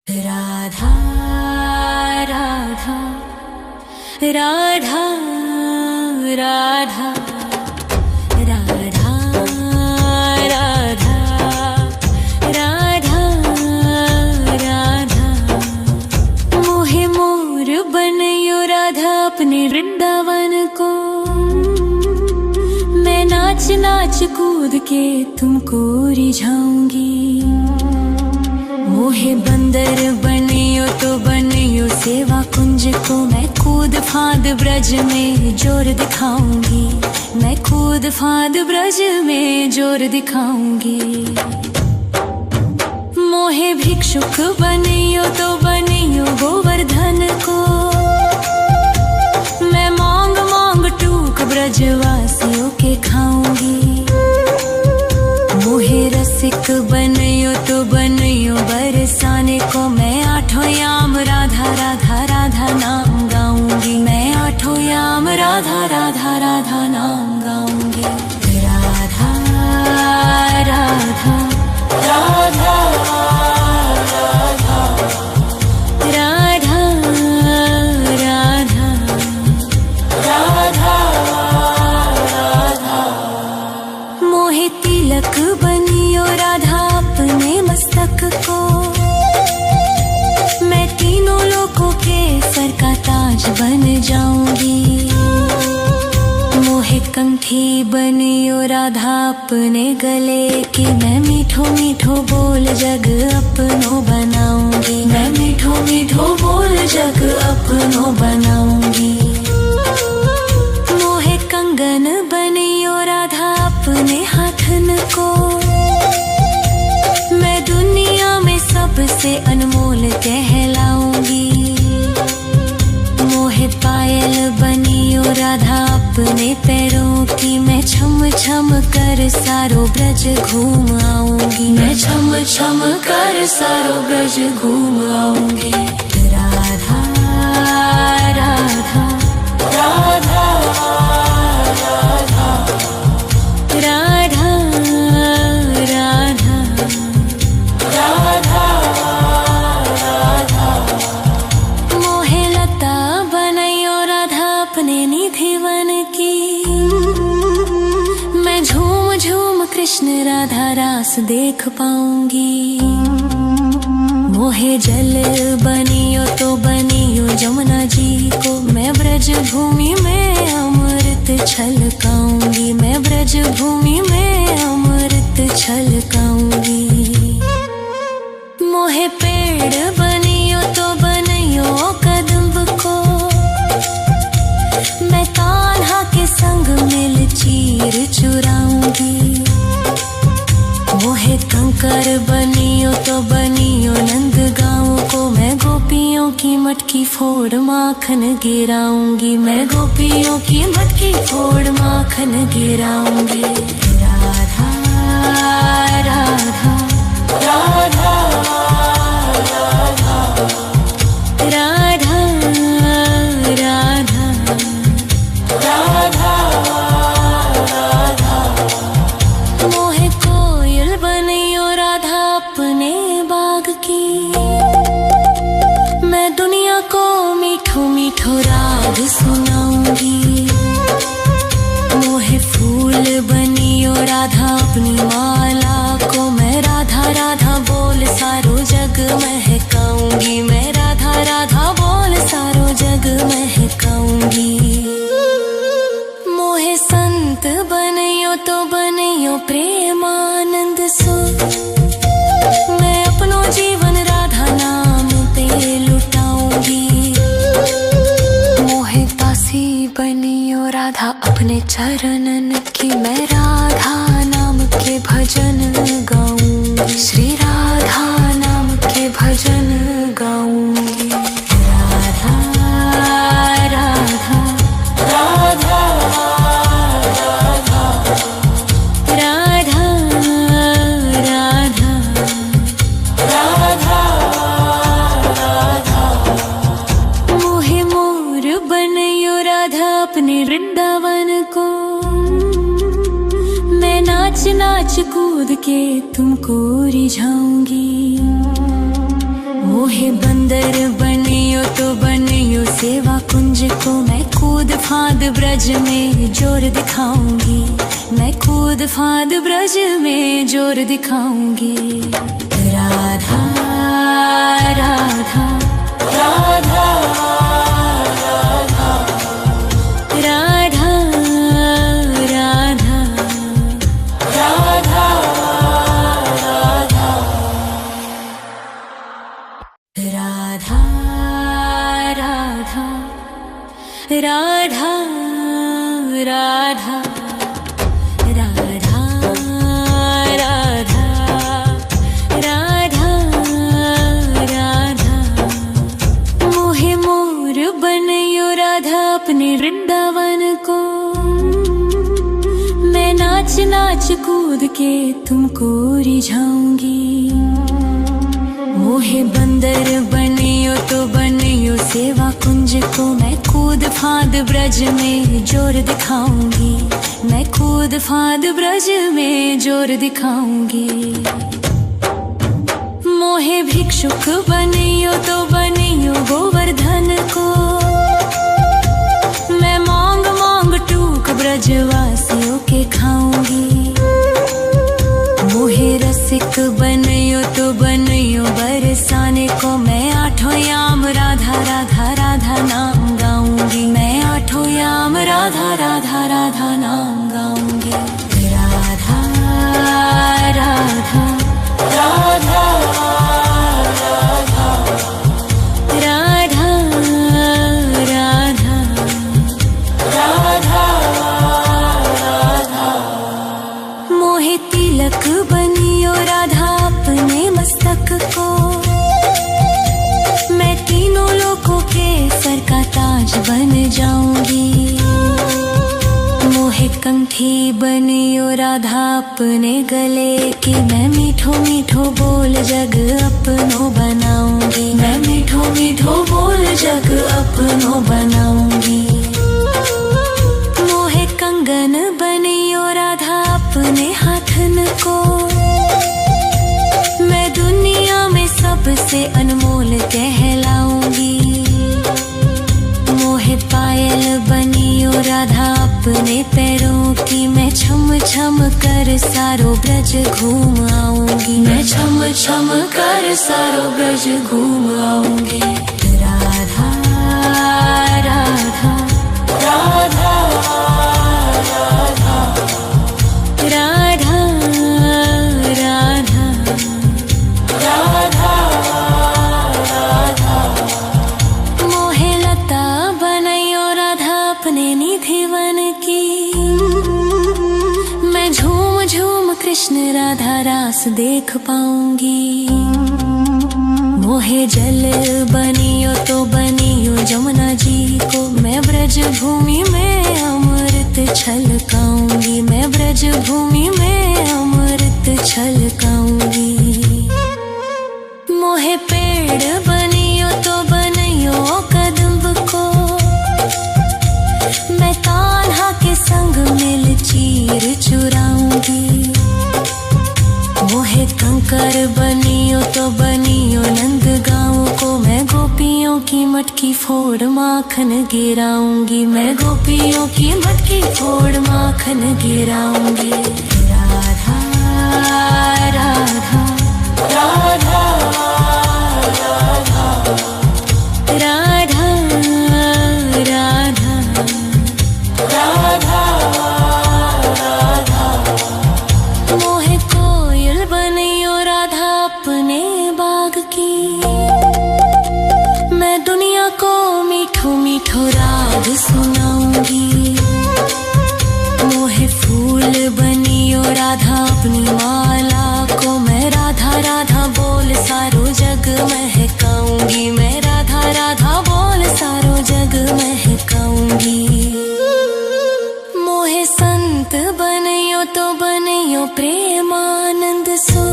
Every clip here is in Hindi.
राधा राधा राधा राधा राधा राधा राधा राधा मोहे मोर बनयो राधा अपने वृंदावन को। मैं नाच नाच कूद के तुमको रिझाऊंगी। मोहे बंदर बनियो तो बनियो सेवा कुंज को। मैं कूद फांद ब्रज में जोर दिखाऊंगी। मैं कूद फांद ब्रज में जोर दिखाऊंगी। मोहे भिक्षुक बनियो तो बनियो गोवर्धन को। मैं मांग मांग टूक ब्रजवासियों के खाऊंगी। मोहे रसिक बनियो तो बनियो बरसाने को। मैं आठों याम राधा राधा राधा नाम गाऊंगी। मैं आठों याम राधा राधा राधा नाम गाऊंगी। राधा राधा राधा राधा राधा राधा राधा राधा मोहे तिलक बनियो राधा अपने मस्तक को। मैं तीनों लोगों के सर का ताज बन जाऊंगी। मोहे कंठी बनियो राधा अपने गले की। मैं मीठो मीठो बोल जग अपनो बनाऊंगी। मैं मीठो मीठो बोल जग अपनो बनाऊंगी। मोहे कंगन बनियो राधा अपने हाथन को। मैं दुनिया में सबसे अनमोल कहलाऊंगी। मोहे पायल बनियो राधा अपने पैरों की। मैं छम छम कर सारो ब्रज घूम आऊंगी। मैं छम छम कर सारो ब्रज घूम आऊंगी। राधा राधा राधा राधा राधा राधा राधा राधा मोहे लता बनयो राधा अपने निधिवन की। मैं झूम झूम कृष्ण राधा रास देख पाऊंगी। मोहे जल बनियो तो बनियो जमुना जी को। मैं ब्रज भूमि में अमृत छलकाऊंगी। मैं ब्रज भूमि में अमृत छलकाऊंगी। मोहे पेड़ बनियो तो बनियो कदम्ब को। मैं कान्हा के संग मिल चीर चुराऊंगी। मोहे कंकर बनियो तो बनियो नंद गाँव को। मैं गोपियों की मटकी फोड़ माखन गिराऊंगी। मैं गोपियों की मटकी फोड़ माखन गिराऊंगी। राधा राधा राधा राधा राधा राधा राधा राधा मोहे कोयल बनियो राधा अपने बाग की। मैं दुनिया को मीठो मीठो राग सुनाऊंगी। मोहे फूल बनियो राधा अपनी माला को। मैं राधा राधा बोल सारो जग महकाऊंगी। मैं राधा राधा बोल सारो जग महकाऊंगी। मोहे संत बनियो तो बनियो प्रेमानंद सो। मैं अपनो जीवन राधा नाम पे लुटाऊंगी। मोहे दासी बनियो राधा अपने चरणन की। मैं राधा नाम के भजन गाऊंगी। श्री राधा नाम के भजन गाऊंगी। राधा राधा राधा राधा राधा राधा राधा राधा मोहे मोर बनयो राधा अपने वृंदावन को। मैं नाच नाच कूद के तुमको रिझाऊंगी। मोहे सेवा कुंज को मैं कूद फांद ब्रज में जोर दिखाऊंगी, मैं कूद फांद ब्रज में जोर दिखाऊंगी। राधा राधा राधा राधा राधा राधा राधा राधा राधा राधा राधा राधा राधा मोहे मोर बनयो राधा अपने वृंदावन को, मैं नाच नाच कूद के तुमको रिझाऊंगी। मोहे बंदर बनियो तो बनियो सेवा कुंज को, मैं कूद फांद ब्रज में जोर दिखाऊंगी, मैं कूद फांद ब्रज में जोर दिखाऊंगी। मोहे भिक्षुक बनियो तो बनियो गोवर्धन को, मैं मांग मांग टूक ब्रजवासियों के खाऊंगी। मोहे रसिक बनियो तो बनियो बरसाने को, मैं आठों याम राधा राधा राधा नाम गाऊंगी, मैं आठों याम राधा राधा राधा नाम गाऊंगी। राधा राधा राधा राधा राधा राधा राधा राधा मोहे तिलक बनियो राधा अपने मस्तक को, मैं तीनों लोगों के सर का ताज बन जाऊंगी। मोहे कंठी बनियो राधा अपने गले की, मैं मीठो मीठो बोल जग अपनो बनाऊंगी, मैं मीठो मीठो बोल जग अपनो बनाऊंगी। मोहे कंगन बनियो राधा अपने हाथन को, मैं दुनिया में सबसे अनमोल कहलाऊंगी। मोहे पायल बनियो राधा अपने पैरों की, मैं छम छम कर सारो ब्रज घूम आऊंगी, मैं छम छम कर सारो ब्रज घूम आऊंगी। राधा राधा राधा राधा राधा राधा राधा राधा मोहे लता बनयो राधा अपने निधिवन की, मैं झूम झूम कृष्ण राधा रास देख पाऊंगी। मोहे जल बनियो तो बनियो जमुना जी को, मैं ब्रज भूमि में अमृत छलकाऊंगी, मैं ब्रज भूमि में अमृत छलकाऊंगी। मोहे पेड़ बनियो तो बनियो कदम्ब को, मैं कान्हा के संग मिल चीर चुराऊंगी। मोहे कंकर बनियो तो बनियो नंद गाँव को, मैं गोपियों की मटकी फोड़ माखन गिराऊंगी, मैं गोपियों की मटकी फोड़ माखन गिराऊंगी। राधा राधा राधा राधा राधा राधा राधा राधा मोहे कोयल बनियो राधा अपने बाग की, मैं दुनिया को मीठो मीठो राग सुनाऊंगी। मोहे फूल बनियो राधा अपनी माला को, मैं राधा राधा बोल सारो जग महकाऊंगी, मैं राधा राधा बोल सारो जग महकाऊंगी। मोहे संत बनियो तो बनियो प्रेमानंद सो,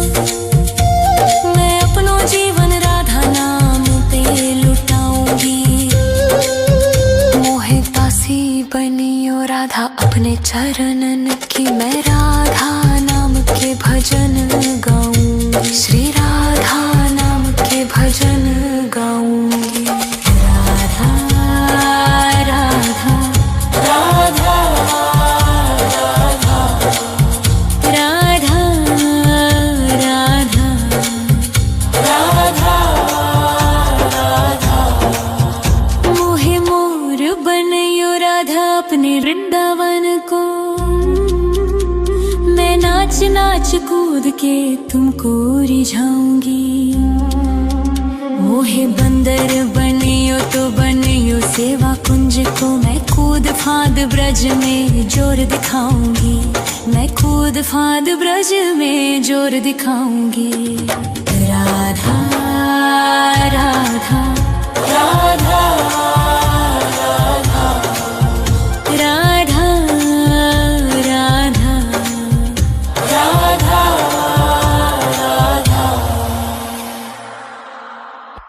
मैं अपनो जीवन राधा नाम पे लुटाऊंगी। मोहे दासी बनियो राधा अपने चरणन की, मैं राधा नाम के भजन गाऊंगी, श्री राधा नाम के भजन गाऊंगी। राधा कूद के तुमको रिझाऊंगी। मोहे बंदर बनियो तो बनियो सेवा कुंज को, मैं कूद फांद ब्रज में जोर दिखाऊंगी। मैं कूद फांद ब्रज में जोर दिखाऊंगी। राधा राधा